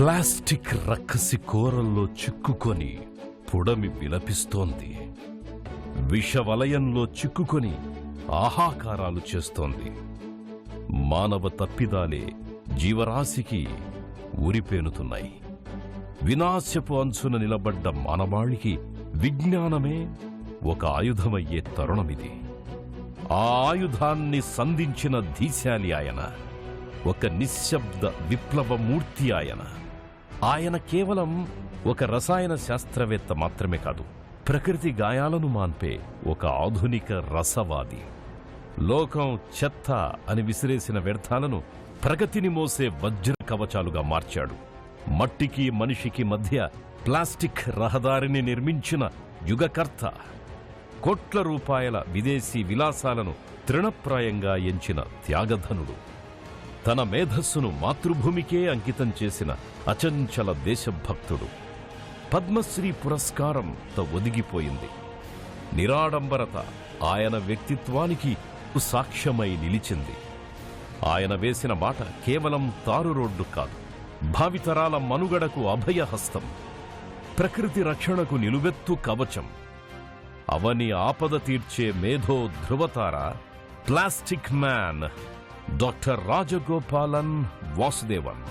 Plastic రక్కసి కూరల్లో చిక్కుకొని పుడమి విలపిస్తోంది. విషవలయంలో చిక్కుకొని ఆహాకారాలు చేస్తోంది. మానవ తప్పిదాలే జీవరాశికి ఊరిపేనుతున్నాయి. వినాశపు అంచున నిలబడ్డ మానవాళికి విజ్ఞానమే ఒక ఆయుధమయ్యే తరుణమిది. ఆ ఆయుధాన్ని సంధించిన ధీశాలి ఆయన. ఒక నిశ్శబ్ద విప్లవమూర్తి ఆయన. ఆయన కేవలం ఒక రసాయన శాస్త్రవేత్త మాత్రమే కాదు, ప్రకృతి గాయాలను మాన్పే ఒక ఆధునిక రసవాది. లోకం చెత్త అని విసిరేసిన వ్యర్థాలను ప్రగతిని మోసే వజ్ర కవచాలుగా మార్చాడు. మట్టికి మనిషికి మధ్య ప్లాస్టిక్ రహదారిని నిర్మించిన యుగకర్త. కోట్ల రూపాయల విదేశీ విలాసాలను తృణప్రాయంగా ఎంచిన త్యాగధనుడు. తన మేధస్సును మాతృభూమికే అంకితం చేసిన అచంచల దేశభక్తుడు. పద్మశ్రీ పురస్కారంతో ఒదిగిపోయింది. నిరాడంబరత ఆయన వ్యక్తిత్వానికి సాక్ష్యమై నిలిచింది. ఆయన వేసిన మాట కేవలం తారు రోడ్డు కాదు, భావితరాల మనుగడకు అభయహస్తం, ప్రకృతి రక్షణకు నిలువెత్తు కవచం. అవని ఆపద తీర్చే మేధో ధృవతార plastic man doctor Rajagopalan Vasudevan.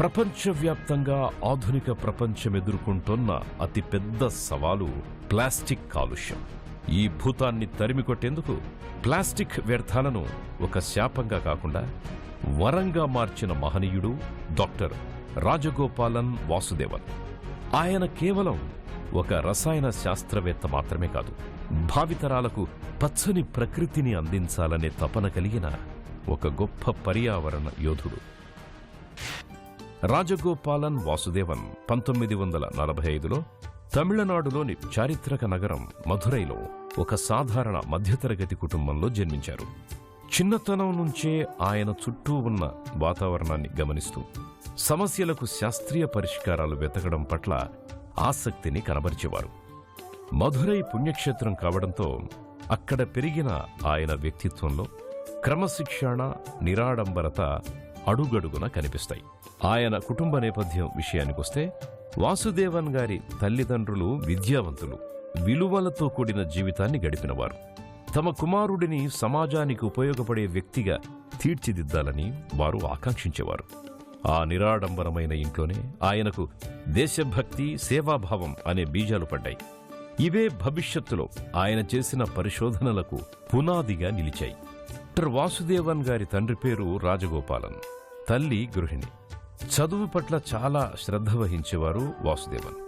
ప్రపంచవ్యాప్తంగా ఆధునిక ప్రపంచం ఎదుర్కొంటోన్న అతిపెద్ద సవాలు ప్లాస్టిక్ కాలుష్యం. ఈ భూతాన్ని తరిమికొట్టేందుకు ప్లాస్టిక్ వ్యర్థాలను ఒక శాపంగా కాకుండా వరంగా మార్చిన మహనీయుడు డాక్టర్ రాజగోపాలన్ వాసుదేవన్. ఆయన కేవలం ఒక రసాయన శాస్త్రవేత్త మాత్రమే కాదు, భావితరాలకు పచ్చని ప్రకృతిని అందించాలనే తపన కలిగిన ఒక గొప్ప పర్యావరణ యోధుడు. రాజగోపాలన్ వాసుదేవన్ 1945లో తమిళనాడులోని చారిత్రక నగరం మధురైలో ఒక సాధారణ మధ్యతరగతి కుటుంబంలో జన్మించారు. చిన్నతనం నుంచే ఆయన చుట్టూ ఉన్న వాతావరణాన్ని గమనిస్తూ సమస్యలకు శాస్త్రీయ పరిష్కారాలు వెతకడం పట్ల ఆసక్తిని కనబరిచేవారు. మధురై పుణ్యక్షేత్రం కావడంతో అక్కడ పెరిగిన ఆయన వ్యక్తిత్వంలో క్రమశిక్షణ, నిరాడంబరత అడుగడుగున కనిపిస్తాయి. ఆయన కుటుంబ నేపథ్యం విషయానికొస్తే, వాసుదేవన్ గారి తల్లిదండ్రులు విద్యావంతులు, విలువలతో కూడిన జీవితాన్ని గడిపినవారు. తమ కుమారుడిని సమాజానికి ఉపయోగపడే వ్యక్తిగా తీర్చిదిద్దాలని వారు ఆకాంక్షించేవారు. ఆ నిరాడంబరమైన ఇంట్లోనే ఆయనకు దేశభక్తి, సేవాభావం అనే బీజాలు పడ్డాయి. ఇవే భవిష్యత్తులో ఆయన చేసిన పరిశోధనలకు పునాదిగా నిలిచాయి. డాక్టర్ వాసుదేవన్ గారి తండ్రి పేరు రాజగోపాలన్, తల్లి గృహిణి. చదువు పట్ల చాలా శ్రద్ధ వహించేవారు వాసుదేవన్.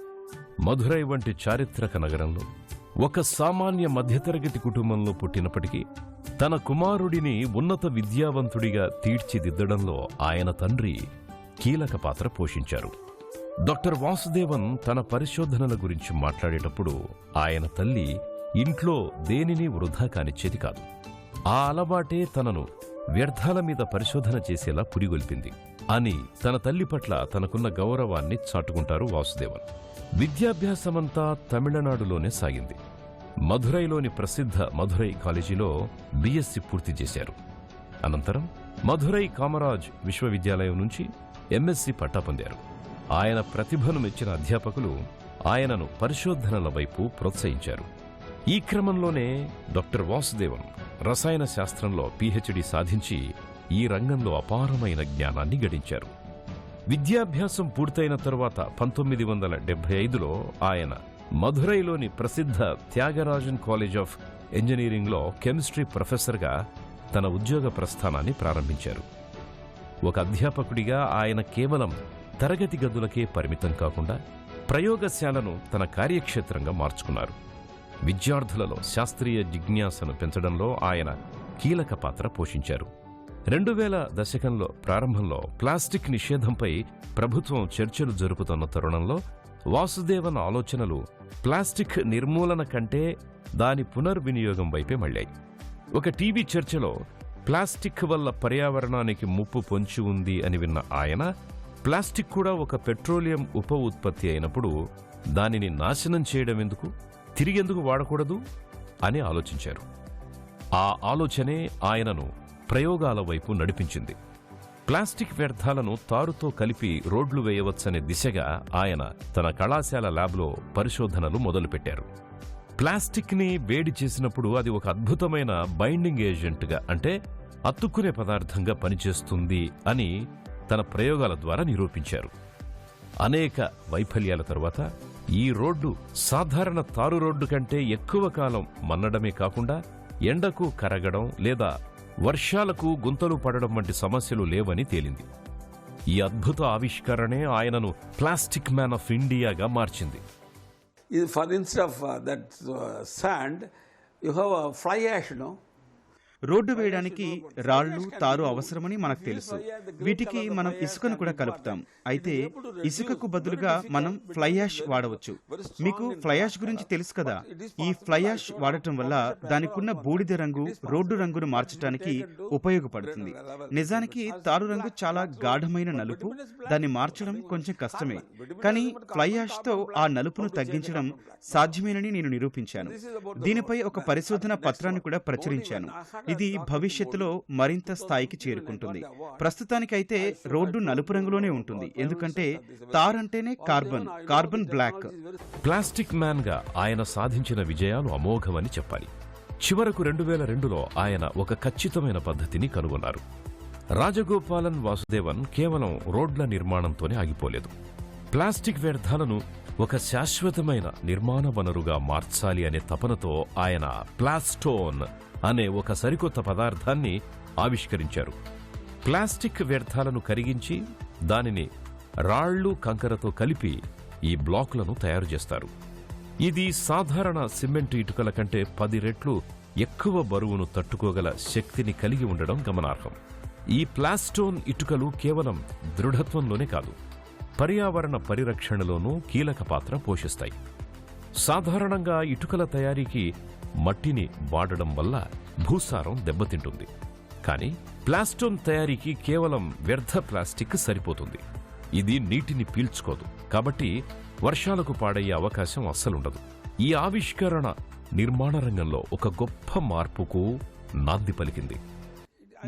మధురై వంటి చారిత్రక నగరంలో ఒక సామాన్య మధ్యతరగతి కుటుంబంలో పుట్టినప్పటికీ తన కుమారుడిని ఉన్నత విద్యావంతుడిగా తీర్చిదిద్దడంలో ఆయన తండ్రి కీలక పాత్ర పోషించారు. డాక్టర్ వాసుదేవన్ తన పరిశోధనల గురించి మాట్లాడేటప్పుడు ఆయన తల్లి ఇంట్లో దేనిని వృధా కానిచ్చేది కాదు. ఆ అలవాటే తనను వ్యర్థాల మీద పరిశోధన చేసేలా పురిగొల్పింది అని తన తల్లి పట్ల తనకున్న గౌరవాన్ని చాటుకుంటారు వాసుదేవన్. విద్యాభ్యాసమంతా తమిళనాడులోనే సాగింది. మధురైలోని ప్రసిద్ధ మధురై కాలేజీలో బిఎస్సి పూర్తి చేశారు. అనంతరం మధురై కామరాజ్ విశ్వవిద్యాలయం నుంచి ఎంఎస్సి పట్టా పొందారు. ఆయన ప్రతిభను మెచ్చిన అధ్యాపకులు ఆయనను పరిశోధనల వైపు ప్రోత్సహించారు. ఈ క్రమంలోనే డాక్టర్ వాసుదేవన్ రసాయన శాస్త్రంలో పీహెచ్డీ సాధించి ఈ రంగంలో అపారమైన జ్ఞానాన్ని గడించారు. విద్యాభ్యాసం పూర్తయిన తరువాత 1975లో ఆయన మధురైలోని ప్రసిద్ధ త్యాగరాజన్ కాలేజ్ ఆఫ్ ఇంజనీరింగ్లో కెమిస్ట్రీ ప్రొఫెసర్గా తన ఉద్యోగ ప్రస్థానాన్ని ప్రారంభించారు. ఒక అధ్యాపకుడిగా ఆయన కేవలం తరగతి గదులకే పరిమితం కాకుండా ప్రయోగశాలను తన కార్యక్షేత్రంగా మార్చుకున్నారు. విద్యార్థులలో శాస్త్రీయ జిజ్ఞాసను పెంచడంలో ఆయన కీలక పాత్ర పోషించారు. 2000 దశకంలో ప్రారంభంలో ప్లాస్టిక్ నిషేధంపై ప్రభుత్వం చర్చలు జరుపుతున్న తరుణంలో వాసుదేవన్ ఆలోచనలు ప్లాస్టిక్ నిర్మూలన కంటే దాని పునర్వినియోగం వైపే మళ్ళాయి. ఒక టీవీ చర్చలో ప్లాస్టిక్ వల్ల పర్యావరణానికి ముప్పు పొంచి ఉంది అని విన్న ఆయన, ప్లాస్టిక్ కూడా ఒక పెట్రోలియం ఉప ఉత్పత్తి అయినప్పుడు దానిని నాశనం చేయడం ఎందుకు, తిరిగెందుకు వాడకూడదు అని ఆలోచించారు. ఆ ఆలోచనే ఆయనను ప్రయోగాల వైపు నడిపించింది. ప్లాస్టిక్ వ్యర్థాలను తారుతో కలిపి రోడ్లు వేయవచ్చనే దిశగా ఆయన తన కళాశాల ల్యాబ్లో పరిశోధనలు మొదలుపెట్టారు. ప్లాస్టిక్ని వేడి చేసినప్పుడు అది ఒక అద్భుతమైన బైండింగ్ ఏజెంట్గా, అంటే అతుక్కునే పదార్థంగా పనిచేస్తుంది అని తన ప్రయోగాల ద్వారా నిరూపించారు. అనేక వైఫల్యాల తరువాత ఈ రోడ్డు సాధారణ తారు రోడ్డు కంటే ఎక్కువ కాలం మన్నడమే కాకుండా ఎండకు కరగడం లేదా వర్షాలకు గుంతలు పడడం వంటి సమస్యలు లేవని తేలింది. ఈ అద్భుత ఆవిష్కరణే ఆయనను ప్లాస్టిక్ మ్యాన్ ఆఫ్ ఇండియాగా మార్చింది. For instead of that sand, you have a fly ash, no? Road వేయడానికి రాళ్లు, తారు అవసరమని మనకు తెలుసు. వీటికి మనం ఇసుకను కూడా కలుపుతాం. అయితే ఇసుకకు బదులుగా మనం ఫ్లై యాష్ వాడవచ్చు. మీకు ఫ్లై యాష్ గురించి తెలుసు కదా. ఈ ఫ్లై యాష్ వాడటం వల్ల దానికున్న బూడిద రంగు రోడ్డు రంగును మార్చడానికి ఉపయోగపడుతుంది. నిజానికి తారు రంగు చాలా గాఢమైన నలుపు, దాన్ని మార్చడం కొంచెం కష్టమే. కానీ ఫ్లై యాష్ తో ఆ నలుపును తగ్గించడం సాధ్యమేనని నేను నిరూపించాను. దీనిపై ఒక పరిశోధన పత్రాన్ని కూడా ప్రచురించాను. ఇది భవిష్యత్తులో మరింత స్థాయికి చేరుకుంటుంది. ప్రస్తుతానికైతే రోడ్డు నలుపు రంగులోనే ఉంటుంది, ఎందుకంటే తారంటేనే కార్బన్ బ్లాక్. ప్లాస్టిక్ మ్యాన్ గా ఆయన సాధించిన విజయాలు అమోఘమని చెప్పాలి. చివరకు 2002లో ఆయన ఒక ఖచ్చితమైన పద్ధతిని కనుగొన్నారు. రాజగోపాలన్ వాసుదేవన్ కేవలం రోడ్ల నిర్మాణంతోనే ఆగిపోలేదు. ప్లాస్టిక్ వ్యర్థాలను ఒక శాశ్వతమైన నిర్మాణ వనరుగా మార్చాలి అనే తపనతో ఆయన ప్లాస్టోన్ అనే ఒక సరికొత్త పదార్థాన్ని ఆవిష్కరించారు. ప్లాస్టిక్ వ్యర్థాలను కరిగించి దానిని రాళ్లు, కంకరతో కలిపి ఈ బ్లాకులను తయారు చేస్తారు. ఇది సాధారణ సిమెంట్ ఇటుకల కంటే 10 రెట్లు ఎక్కువ బరువును తట్టుకోగల శక్తిని కలిగి ఉండడం గమనార్హం. ఈ ప్లాస్టోన్ ఇటుకలు కేవలం దృఢత్వంలోనే కాదు, పర్యావరణ పరిరక్షణలోనూ కీలక పాత్ర పోషిస్తాయి. సాధారణంగా ఇటుకల తయారీకి మట్టిని వాడడం వల్ల భూసారం దెబ్బతింటుంది. కానీ ప్లాస్టోన్ తయారీకి కేవలం వ్యర్థ ప్లాస్టిక్ సరిపోతుంది. ఇది నీటిని పీల్చుకోదు, కాబట్టి వర్షాలకు పాడయ్యే అవకాశం అస్సలుండదు. ఈ ఆవిష్కరణ నిర్మాణ రంగంలో ఒక గొప్ప మార్పుకు నాంది పలికింది.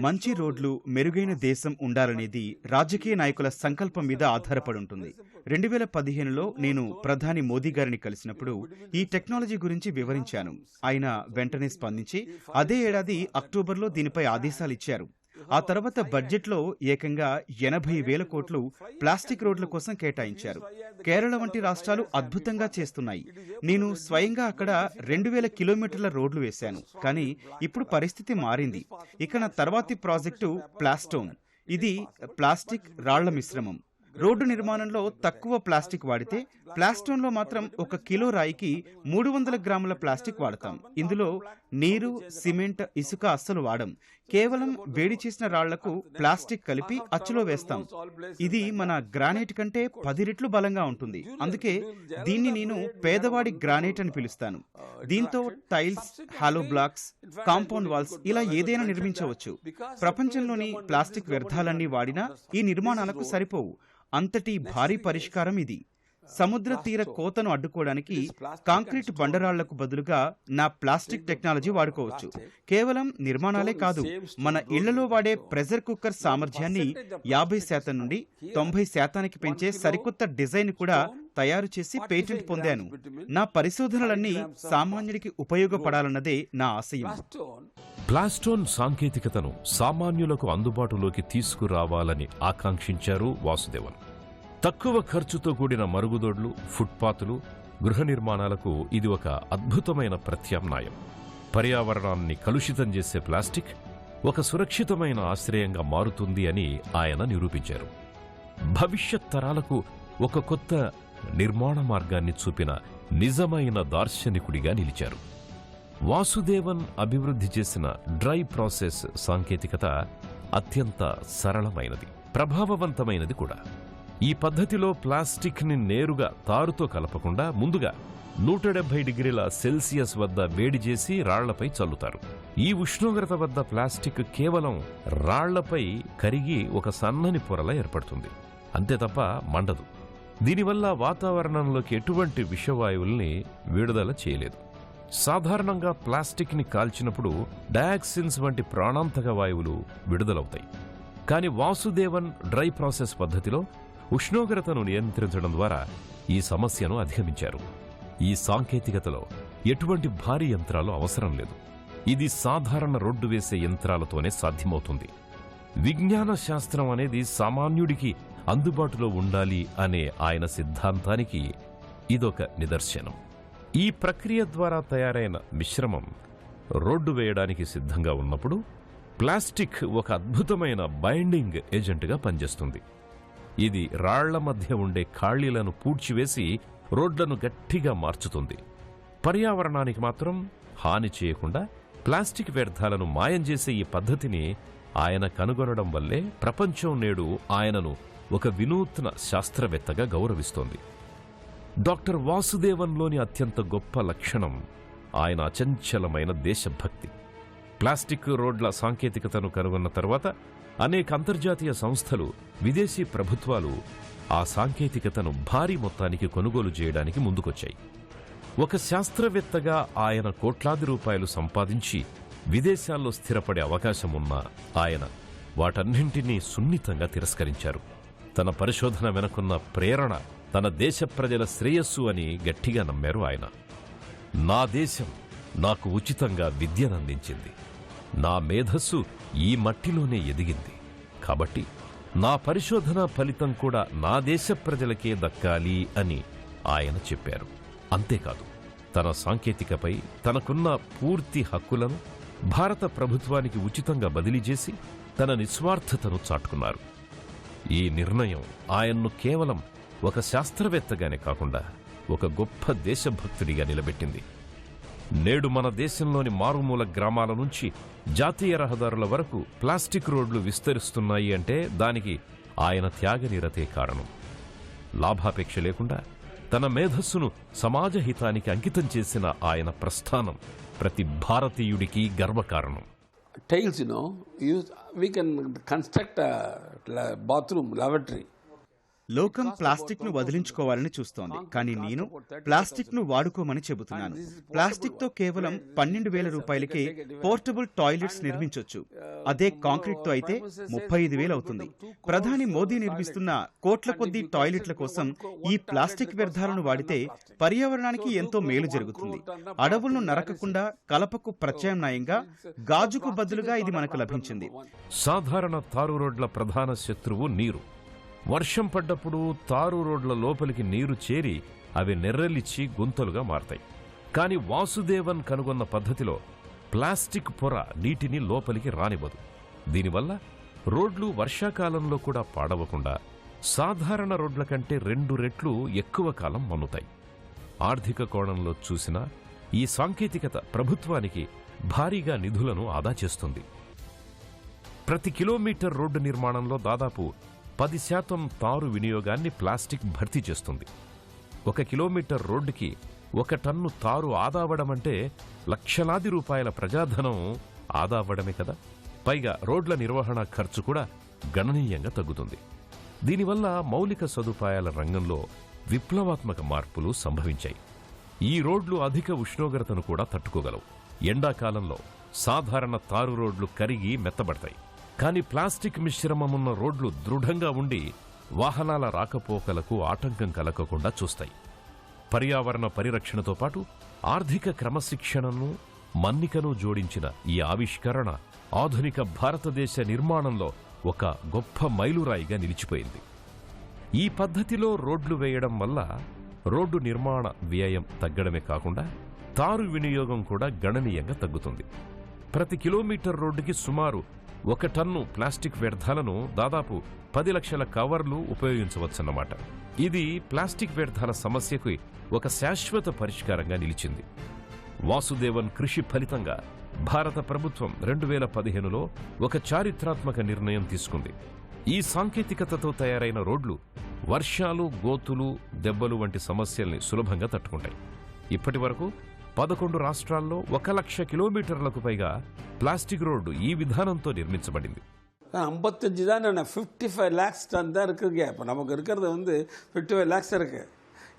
మంచి రోడ్లు, మెరుగైన దేశం ఉండాలనేది రాజకీయ నాయకుల సంకల్పం మీద ఆధారపడి ఉంటుంది. 2015లో నేను ప్రధాని మోదీ గారిని కలిసినప్పుడు ఈ టెక్నాలజీ గురించి వివరించాను. ఆయన వెంటనే స్పందించి అదే ఏడాది అక్టోబర్లో దీనిపై ఆదేశాలు ఇచ్చారు. ఆ తర్వాత బడ్జెట్లో ఏకంగా 80,000 కోట్లు ప్లాస్టిక్ రోడ్ల కోసం కేటాయించారు. కేరళ వంటి రాష్ట్రాలు అద్భుతంగా చేస్తున్నాయి. నేను స్వయంగా అక్కడ 2000 కిలోమీటర్ల రోడ్లు వేశాను. కానీ ఇప్పుడు పరిస్థితి మారింది. ఇక నా తర్వాతి ప్రాజెక్టు ప్లాస్టోన్. ఇది ప్లాస్టిక్ రాళ్ల మిశ్రమం. రోడ్డు నిర్మాణంలో తక్కువ ప్లాస్టిక్ వాడితే ప్లాస్టోన్లో మాత్రం 1 కిలో రాయికి 300 గ్రాముల ప్లాస్టిక్ వాడతాం. ఇందులో నీరు, సిమెంట్, ఇసుక అస్సలు వాడం. కేవలం వేడి చేసిన రాళ్లకు ప్లాస్టిక్ కలిపి అచ్చులో వేస్తాం. ఇది మన గ్రానైట్ కంటే 10 రెట్లు బలంగా ఉంటుంది. అందుకే దీన్ని నేను పేదవాడి గ్రానైట్ అని పిలుస్తాను. దీంతో tiles, hollow blocks, compound walls ఇలా ఏదైనా నిర్మించవచ్చు. ప్రపంచంలోని ప్లాస్టిక్ వ్యర్థాలన్నీ వాడినా ఈ నిర్మాణాలకు సరిపోవు. అంతటి భారీ పరిష్కారం ఇది. సముద్ర తీర కోతను అడ్డుకోవడానికి కాంక్రీట్ బండరాళ్లకు బదులుగా నా ప్లాస్టిక్ టెక్నాలజీ వాడుకోవచ్చు. కేవలం నిర్మాణాలే కాదు, మన ఇళ్లలో వాడే ప్రెషర్ కుక్కర్ సామర్థ్యాన్ని 50% నుండి 90% పెంచే సరికొత్త డిజైన్ కూడా తయారు చేసి పేటెంట్ పొందాను. నా పరిశోధనలన్నీ సామాన్యుడికి ఉపయోగపడాలన్నదే నా ఆశయం. ప్లాస్టోన్ సాంకేతికతను సామాన్యులకు అందుబాటులోకి తీసుకురావాలని ఆకాంక్షించారు వాసుదేవన్. తక్కువ ఖర్చుతో కూడిన మరుగుదొడ్లు, ఫుట్పాత్లు, గృహ నిర్మాణాలకు ఇది ఒక అద్భుతమైన ప్రత్యామ్నాయం. పర్యావరణాన్ని కలుషితం చేసే ప్లాస్టిక్ ఒక సురక్షితమైన ఆశ్రయంగా మారుతుంది అని ఆయన నిరూపించారు. భవిష్యత్ తరాలకు ఒక కొత్త నిర్మాణ మార్గాన్ని చూపిన నిజమైన దార్శనికుడిగా నిలిచారు. వాసుదేవన్ అభివృద్ధి చేసిన డ్రై ప్రాసెస్ సాంకేతికత అత్యంత సరళమైనది, ప్రభావవంతమైనది కూడా. ఈ పద్ధతిలో ప్లాస్టిక్ని నేరుగా తారుతో కలపకుండా ముందుగా 170 డిగ్రీల సెల్సియస్ వద్ద వేడి చేసి రాళ్లపై చల్లుతారు. ఈ ఉష్ణోగ్రత వద్ద ప్లాస్టిక్ కేవలం రాళ్లపై కరిగి ఒక సన్నని పొరలా ఏర్పడుతుంది, అంతే తప్ప మండదు. దీనివల్ల వాతావరణంలోకి ఎటువంటి విషవాయువుల్ని విడుదల చేయలేదు. సాధారణంగా ప్లాస్టిక్ని కాల్చినప్పుడు డయాక్సిన్స్ వంటి ప్రాణాంతక వాయువులు విడుదలవుతాయి. కానీ వాసుదేవన్ డ్రై ప్రాసెస్ పద్ధతిలో ఉష్ణోగ్రతను నియంత్రించడం ద్వారా ఈ సమస్యను అధిగమించారు. ఈ సాంకేతికతలో ఎటువంటి భారీ యంత్రాలు అవసరం లేదు. ఇది సాధారణ రోడ్డు వేసే యంత్రాలతోనే సాధ్యమవుతుంది. విజ్ఞాన శాస్త్రం అనేది సామాన్యుడికి అందుబాటులో ఉండాలి అనే ఆయన సిద్ధాంతానికి ఇదొక నిదర్శనం. ఈ ప్రక్రియ ద్వారా తయారైన మిశ్రమం రోడ్డు వేయడానికి సిద్ధంగా ఉన్నప్పుడు ప్లాస్టిక్ ఒక అద్భుతమైన బైండింగ్ ఏజెంట్గా పనిచేస్తుంది. ఇది రాళ్ల మధ్య ఉండే ఖాళీలను పూడ్చివేసి రోడ్లను గట్టిగా మార్చుతుంది. పర్యావరణానికి మాత్రం హాని చేయకుండా ప్లాస్టిక్ వ్యర్థాలను మాయం చేసే ఈ పద్ధతిని ఆయన కనుగొనడం వల్లే ప్రపంచం నేడు ఆయనను ఒక వినూత్న శాస్త్రవేత్తగా గౌరవిస్తోంది. డాక్టర్ వాసుదేవన్లోని అత్యంత గొప్ప లక్షణం ఆయన అచంచలమైన దేశభక్తి. ప్లాస్టిక్ రోడ్ల సాంకేతికతను కనుగొన్న తర్వాత అనేక అంతర్జాతీయ సంస్థలు, విదేశీ ప్రభుత్వాలు ఆ సాంకేతికతను భారీ మొత్తానికి కొనుగోలు చేయడానికి ముందుకొచ్చాయి. ఒక శాస్త్రవేత్తగా ఆయన కోట్లాది రూపాయలు సంపాదించి విదేశాల్లో స్థిరపడే అవకాశం ఉన్నా ఆయన వాటన్నింటినీ సున్నితంగా తిరస్కరించారు. తన పరిశోధన వెనుకున్న ప్రేరణ తన దేశ ప్రజల శ్రేయస్సు అని గట్టిగా నమ్మారు ఆయన. నా దేశం నాకు ఉచితంగా విద్యనందించింది, నా మేధస్సు ఈ మట్టిలోనే ఎదిగింది, కాబట్టి నా పరిశోధన ఫలితం కూడా నా దేశ ప్రజలకే దక్కాలి అని ఆయన చెప్పారు. అంతేకాదు, తన సాంకేతికపై తనకున్న పూర్తి హక్కులను భారత ప్రభుత్వానికి ఉచితంగా బదిలీ చేసి తన నిస్వార్థతను చాటుకున్నారు. ఈ నిర్ణయం ఆయన్ను కేవలం ఒక శాస్త్రవేత్తగానే కాకుండా ఒక గొప్ప దేశభక్తుడిగా నిలబెట్టింది. నేడు మన దేశంలోని మారుమూల గ్రామాల నుంచి జాతీయ రహదారుల వరకు ప్లాస్టిక్ రోడ్లు విస్తరిస్తున్నాయి అంటే దానికి ఆయన త్యాగనిరతే కారణం. లాభాపేక్ష లేకుండా తన మేధస్సును సమాజ హితానికి అంకితం చేసిన ఆయన ప్రస్థానం ప్రతి భారతీయుడికి గర్వకారణం. Tiles, we can construct a bathroom, lavatory. లోకం ప్లాస్టిక్ ను వదిలించుకోవాలని చూస్తోంది, కానీ నేను ప్లాస్టిక్ ను వాడుకోమని చెబుతున్నాను. ప్లాస్టిక్ తో కేవలం 12,000 రూపాయలకే పోర్టబుల్ టాయిలెట్స్ నిర్మించొచ్చు. అదే కాంక్రీట్ తో అయితే 35,000 అవుతుంది. ప్రధాని మోదీ నిర్మిస్తున్న కోట్ల కొద్దీ టాయిలెట్ల కోసం ఈ ప్లాస్టిక్ వ్యర్థాలను వాడితే పర్యావరణానికి ఎంతో మేలు జరుగుతుంది. అడవులను నరకకుండా కలపకు ప్రత్యామ్నాయంగా గాజుకు బదులుగా ఇది మనకు లభించింది. సాధారణ తారు రోడ్ల ప్రధాన శత్రువు నీరు. వర్షం పడ్డప్పుడు తారు రోడ్ల లోపలికి నీరు చేరి అవి నెర్రెలిచ్చి గుంతలుగా మారతాయి. కానీ వాసుదేవన్ కనుగొన్న పద్ధతిలో ప్లాస్టిక్ పొర నీటిని లోపలికి రానివ్వదు. దీనివల్ల రోడ్లు వర్షాకాలంలో కూడా పాడవకుండా సాధారణ రోడ్ల కంటే 2 రెట్లు ఎక్కువ కాలం మన్నుతాయి. ఆర్థిక కోణంలో చూసినా ఈ సాంకేతికత ప్రభుత్వానికి భారీగా నిధులను ఆదా చేస్తుంది. ప్రతి కిలోమీటర్ రోడ్డు నిర్మాణంలో దాదాపు 10% తారు వినియోగాన్ని ప్లాస్టిక్ భర్తీ చేస్తుంది. 1 కిలోమీటర్ రోడ్డుకి 1 టన్ను తారు ఆదా అవ్వడమంటే లక్షలాది రూపాయల ప్రజాధనం ఆదా అవ్వడమే కదా. పైగా రోడ్ల నిర్వహణ ఖర్చు కూడా గణనీయంగా తగ్గుతుంది. దీనివల్ల మౌలిక సదుపాయాల రంగంలో విప్లవాత్మక మార్పులు సంభవించాయి. ఈ రోడ్లు అధిక ఉష్ణోగ్రతను కూడా తట్టుకోగలవు. ఎండాకాలంలో సాధారణ తారు రోడ్లు కరిగి మెత్తబడతాయి. కానీ ప్లాస్టిక్ మిశ్రమమున్న రోడ్లు దృఢంగా ఉండి వాహనాల రాకపోకలకు ఆటంకం కలగకుండా చూస్తాయి. పర్యావరణ పరిరక్షణతో పాటు ఆర్థిక క్రమశిక్షణను, మన్నికను జోడించిన ఈ ఆవిష్కరణ ఆధునిక భారతదేశ నిర్మాణంలో ఒక గొప్ప మైలురాయిగా నిలిచిపోయింది. ఈ పద్ధతిలో రోడ్లు వేయడం వల్ల రోడ్డు నిర్మాణ వ్యయం తగ్గడమే కాకుండా తారు వినియోగం కూడా గణనీయంగా తగ్గుతుంది. ప్రతి కిలోమీటర్ రోడ్డుకి సుమారు 1 టన్ను ప్లాస్టిక్ వ్యర్థాలను దాదాపు 10 లక్షల కవర్లు ఉపయోగించవచ్చన్నమాట. ఇది ప్లాస్టిక్ వ్యర్థాల సమస్యకు ఒక శాశ్వత పరిష్కారంగా నిలిచింది. వాసుదేవన్ కృషి ఫలితంగా భారత ప్రభుత్వం 2015లో ఒక చారిత్రాత్మక నిర్ణయం తీసుకుంది. ఈ సాంకేతికతతో తయారైన రోడ్లు వర్షాలు, గోతులు, దెబ్బలు వంటి సమస్యల్ని సులభంగా తట్టుకుంటాయి. ఇప్పటి వరకు 11 రాష్ట్రాల్లో 1,00,000 కిలోమీటర్లకు పైగా ప్లాస్టిక్ రోడ్డు ఈ విధానంతో నిర్మించబడింది. 55 தான், 55 lakhs டன் தான் இருக்குங்க. இப்போ நமக்கு இருக்கிறது 55 lakhs இருக்கு.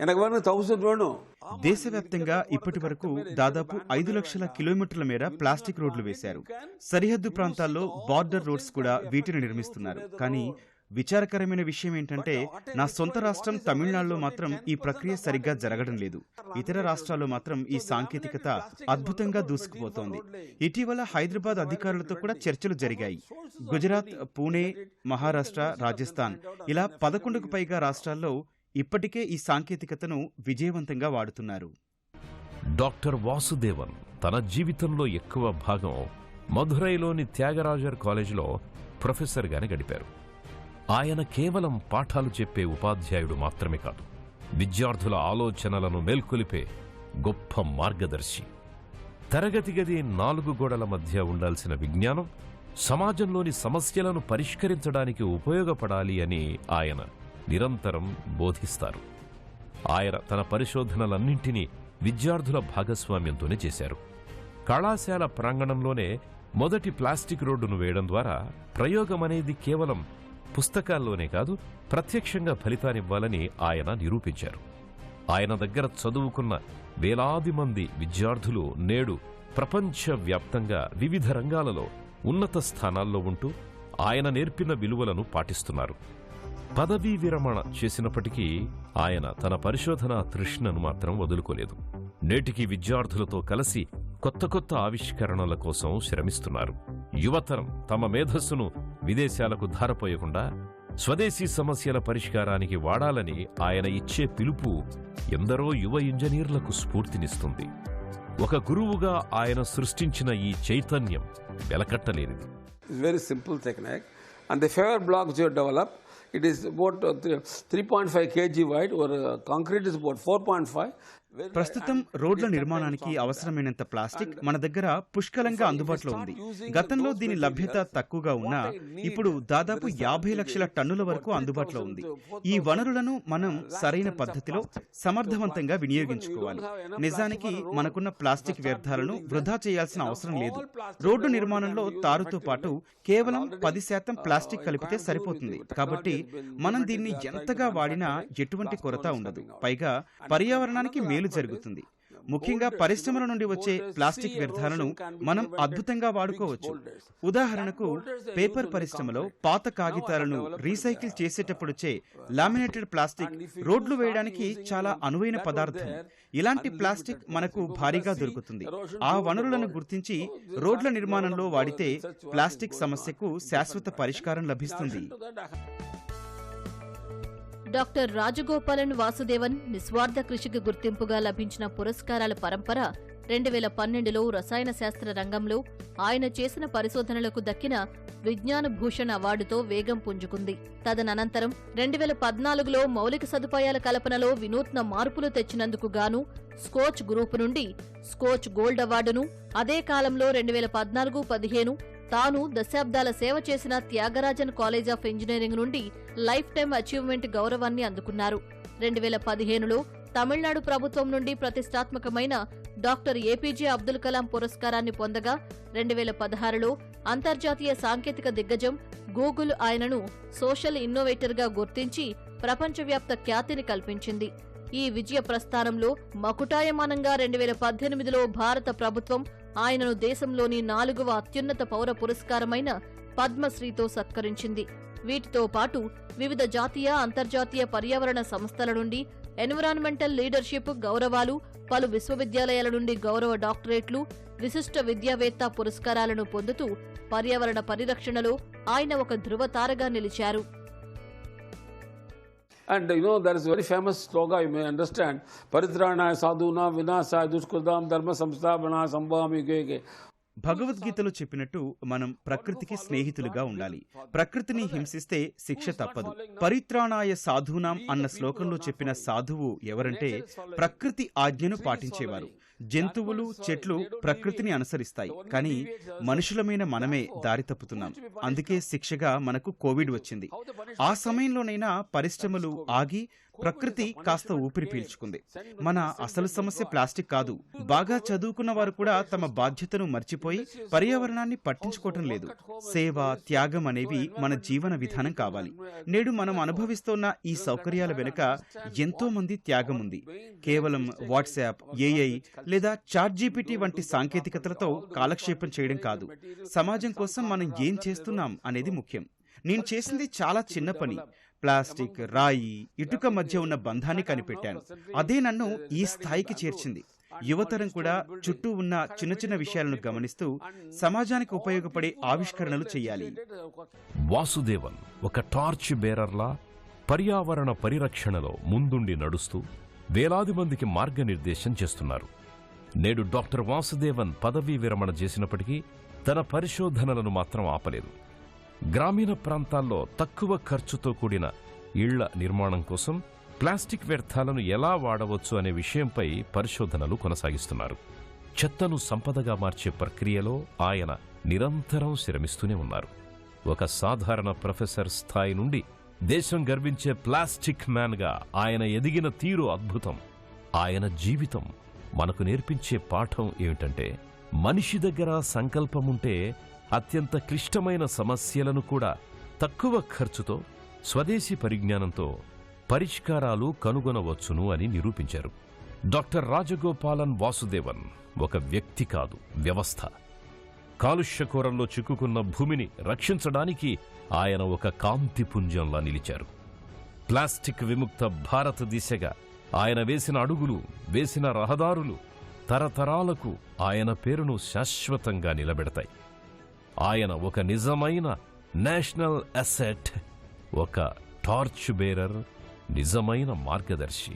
எனக்கு 1000 வேணும். దేశవ్యాప్తంగా ఇప్పటి వరకు దాదాపు 5 లక్షల కిలోమీటర్ల మేర ప్లాస్టిక్ రోడ్లు వేశారు. సరిహద్దు ప్రాంతాల్లో బార్డర్ రోడ్స్ కూడా వీటిని నిర్మిస్తున్నారు. కానీ విచారకరమైన విషయం ఏంటంటే, నా సొంత రాష్ట్రం తమిళనాడులో మాత్రం ఈ ప్రక్రియ సరిగ్గా జరగడం లేదు. ఇతర రాష్ట్రాల్లో మాత్రం ఈ సాంకేతికత అద్భుతంగా దూసుకుపోతోంది. ఇటీవల హైదరాబాద్ అధికారులతో కూడా చర్చలు జరిగాయి. గుజరాత్, పూణే, మహారాష్ట్ర, రాజస్థాన్ ఇలా 11కు పైగా రాష్ట్రాల్లో ఇప్పటికే ఈ సాంకేతికతను విజయవంతంగా వాడుతున్నారు. డాక్టర్ వాసుదేవన్ తన జీవితంలో ఎక్కువ భాగం మధురైలోని త్యాగరాజర్ కాలేజీలో ప్రొఫెసర్గానే గడిపారు. ఆయన కేవలం పాఠాలు చెప్పే ఉపాధ్యాయుడు మాత్రమే కాదు, విద్యార్థుల ఆలోచనలను మేల్కొలిపే గొప్ప మార్గదర్శి. తరగతి గది 4 గోడల మధ్య ఉండాల్సిన విజ్ఞానం సమాజంలోని సమస్యలను పరిష్కరించడానికి ఉపయోగపడాలి అని ఆయన నిరంతరం బోధిస్తారు. ఆయన తన పరిశోధనలన్నింటినీ విద్యార్థుల భాగస్వామ్యంతోనే చేశారు. కళాశాల ప్రాంగణంలోనే మొదటి ప్లాస్టిక్ రోడ్డును వేయడం ద్వారా ప్రయోగమనేది కేవలం పుస్తకాల్లోనే కాదు, ప్రత్యక్షంగా ఫలితాన్నివ్వాలని ఆయన నిరూపించారు. ఆయన దగ్గర చదువుకున్న వేలాది మంది విద్యార్థులు నేడు ప్రపంచవ్యాప్తంగా వివిధ రంగాలలో ఉన్నత స్థానాల్లో ఉంటూ ఆయన నేర్పిన విలువలను పాటిస్తున్నారు. పదవీ విరమణ చేసినప్పటికీ ఆయన తన పరిశోధనా తృష్ణను మాత్రం వదులుకోలేదు. నేటికి విద్యార్థులతో కలిసి కొత్త ఆవిష్కరణల కోసం శ్రమిస్తున్నారు. యువతరం తమ మేధస్సును విదేశాలకు ధారపోయకుండా స్వదేశీ సమస్యల పరిష్కారానికి వాడాలని ఆయన ఇచ్చే పిలుపు ఎందరో యువ ఇంజనీర్లకు స్ఫూర్తినిస్తుంది. ఒక గురువుగా ఆయన సృష్టించిన ఈ చైతన్యం వెలకట్టలేనిది. Very simple technique, and the fiber blocks you develop, it is about 3.5 kg wide, or concrete is about 4.5. ప్రస్తుతం రోడ్ల నిర్మాణానికి అవసరమైనంత ప్లాస్టిక్ మన దగ్గర పుష్కలంగా అందుబాటులో ఉంది. గతంలో దీని లభ్యత తక్కువగా ఉన్నా ఇప్పుడు దాదాపు 50 లక్షల టన్నుల వరకు అందుబాటులో ఉంది. ఈ వనరులను మనం సరైన పద్ధతిలో సమర్థవంతంగా వినియోగించుకోవాలి. నిజానికి మనకున్న ప్లాస్టిక్ వ్యర్థాలను వృధా చేయాల్సిన అవసరం లేదు. రోడ్డు నిర్మాణంలో తారుతో పాటు కేవలం 10% ప్లాస్టిక్ కలిపితే సరిపోతుంది. కాబట్టి మనం దీన్ని ఎంతగా వాడినా ఎటువంటి కొరత ఉండదు. పైగా పర్యావరణానికి మేలు జరుగుతుంది. ముఖ్యంగా పరిశ్రమల నుండి వచ్చే ప్లాస్టిక్ వ్యర్థాలను మనం అద్భుతంగా వాడుకోవచ్చు. ఉదాహరణకు పేపర్ పరిశ్రమలో పాత కాగితాలను రీసైకిల్ చేసేటప్పుడొచ్చే లామినేటెడ్ ప్లాస్టిక్ రోడ్లు వేయడానికి చాలా అనువైన పదార్థం. ఇలాంటి ప్లాస్టిక్ మనకు భారీగా దొరుకుతుంది. ఆ వనరులను గుర్తించి రోడ్ల నిర్మాణంలో వాడితే ప్లాస్టిక్ సమస్యకు శాశ్వత పరిష్కారం లభిస్తుంది. డాక్టర్ రాజగోపాలన్ వాసుదేవన్ నిస్వార్థ కృషికి గుర్తింపుగా లభించిన పురస్కారాల పరంపర 2012లో రసాయన శాస్త్ర రంగంలో ఆయన చేసిన పరిశోధనలకు దక్కిన విజ్ఞాన భూషణ్ అవార్డుతో వేగం పుంజుకుంది. తదనంతరం 2014లో మౌలిక సదుపాయాల కల్పనలో వినూత్న మార్పులు తెచ్చినందుకు గాను స్కోచ్ గ్రూప్ నుండి స్కోచ్ గోల్డ్ అవార్డును, అదే కాలంలో 2014-15 తాను దశాబ్దాల సేవ చేసిన త్యాగరాజన్ కాలేజ్ ఆఫ్ ఇంజనీరింగ్ నుండి లైఫ్ టైమ్ అచీవ్మెంట్ గౌరవాన్ని అందుకున్నారు. 2015లో తమిళనాడు ప్రభుత్వం నుండి ప్రతిష్టాత్మకమైన డాక్టర్ ఏపీజే అబ్దుల్ కలాం పురస్కారాన్ని పొందగా 2016లో అంతర్జాతీయ సాంకేతిక దిగ్గజం గూగుల్ ఆయనను సోషల్ ఇన్నోవేటర్గా గుర్తించి ప్రపంచవ్యాప్త ఖ్యాతిని కల్పించింది. ఈ విజయ ప్రస్థానంలో మకుటాయమానంగా 2018లో భారత ప్రభుత్వం ఆయనను దేశంలోని 4వ అత్యున్నత పౌర పురస్కారమైన పద్మశ్రీతో సత్కరించింది. వీటితో పాటు వివిధ జాతీయ, అంతర్జాతీయ పర్యావరణ సంస్థల నుండి ఎన్విరాన్మెంటల్ లీడర్షిప్ గౌరవాలు, పలు విశ్వవిద్యాలయాల నుండి గౌరవ డాక్టరేట్లు, విశిష్ట విద్యావేత్త పురస్కారాలను పొందుతూ పర్యావరణ పరిరక్షణలో ఆయన ఒక ధృవతారగా నిలిచారు. And there is a very famous slogan, you may understand, Paritranaya sadhuna vinasaya dushkurdam dharma samstapana sambhami yuge. భగవద్గీతలో చెప్పినట్టు మనం ప్రకృతికి స్నేహితులుగా ఉండాలి. ప్రకృతిని హింసిస్తే శిక్ష తప్పదు. పరిత్రాణాయ సాధూనాం అన్న శ్లోకంలో చెప్పిన సాధువు ఎవరంటే ప్రకృతి ఆజ్ఞను పాటించేవారు. జంతువులు, చెట్లు ప్రకృతిని అనుసరిస్తాయి, కానీ మనుషులమైన మనమే దారి తప్పుతున్నాం. అందుకే శిక్షగా మనకు కోవిడ్ వచ్చింది. ఆ సమయంలోనైనా పరిశ్రమలు ఆగి ప్రకృతి కాస్త ఊపిరి పీల్చుకుంది. మన అసలు సమస్య ప్లాస్టిక్ కాదు. బాగా చదువుకున్న వారు కూడా తమ బాధ్యతను మర్చిపోయి పర్యావరణాన్ని పట్టించుకోవటం లేదు. సేవ, త్యాగం అనేవి మన జీవన విధానం కావాలి. నేడు మనం అనుభవిస్తున్న ఈ సౌకర్యాల వెనుక ఎంతో మంది త్యాగం ఉంది. కేవలం వాట్సాప్, ఏఐ లేదా ChatGPT వంటి సాంకేతికతలతో కాలక్షేపం చేయడం కాదు. సమాజం కోసం మనం ఏం చేస్తున్నాం అనేది ముఖ్యం. నేను చేసింది చాలా చిన్న పని. ప్లాస్టిక్, రాయి, ఇటుక మధ్య ఉన్న బంధాన్ని కనిపెట్టాను. అదే నన్ను ఈ స్థాయికి చేర్చింది. యువతరం కూడా చుట్టూ ఉన్న చిన్న చిన్న విషయాలను గమనిస్తూ సమాజానికి ఉపయోగపడే ఆవిష్కరణలు చేయాలి. వాసుదేవన్ ఒక టార్చ్ బేరర్లా పర్యావరణ పరిరక్షణలో ముందుండి నడుస్తూ వేలాది మందికి మార్గనిర్దేశం చేస్తున్నారు. నేడు డాక్టర్ వాసుదేవన్ పదవీ విరమణ చేసినప్పటికీ తన పరిశోధనలను మాత్రం ఆపలేదు. గ్రామీణ ప్రాంతాల్లో తక్కువ ఖర్చుతో కూడిన ఇళ్ల నిర్మాణం కోసం ప్లాస్టిక్ వ్యర్థాలను ఎలా వాడవచ్చు అనే విషయంపై పరిశోధనలు కొనసాగిస్తున్నారు. చెత్తను సంపదగా మార్చే ప్రక్రియలో ఆయన నిరంతరం శ్రమిస్తూనే ఉన్నారు. ఒక సాధారణ ప్రొఫెసర్ స్థాయి నుండి దేశం గర్వించే ప్లాస్టిక్ మ్యాన్గా ఆయన ఎదిగిన తీరు అద్భుతం. ఆయన జీవితం మనకు నేర్పించే పాఠం ఏమిటంటే, మనిషి దగ్గర సంకల్పముంటే అత్యంత క్లిష్టమైన సమస్యలను కూడా తక్కువ ఖర్చుతో, స్వదేశీ పరిజ్ఞానంతో పరిష్కారాలు కనుగొనవచ్చును అని నిరూపించారు. డాక్టర్ రాజగోపాలన్ వాసుదేవన్ ఒక వ్యక్తి కాదు, వ్యవస్థ. కాలుష్యకోరంలో చిక్కుకున్న భూమిని రక్షించడానికి ఆయన ఒక కాంతిపుంజంలా నిలిచారు. ప్లాస్టిక్ విముక్త భారత దిశగా ఆయన వేసిన అడుగులు, వేసిన రహదారులు తరతరాలకు ఆయన పేరును శాశ్వతంగా నిలబెడతాయి. ఆయన ఒక నిజమైన నేషనల్ అసెట్, ఒక టార్చ్ బేరర్, నిజమైన మార్గదర్శి.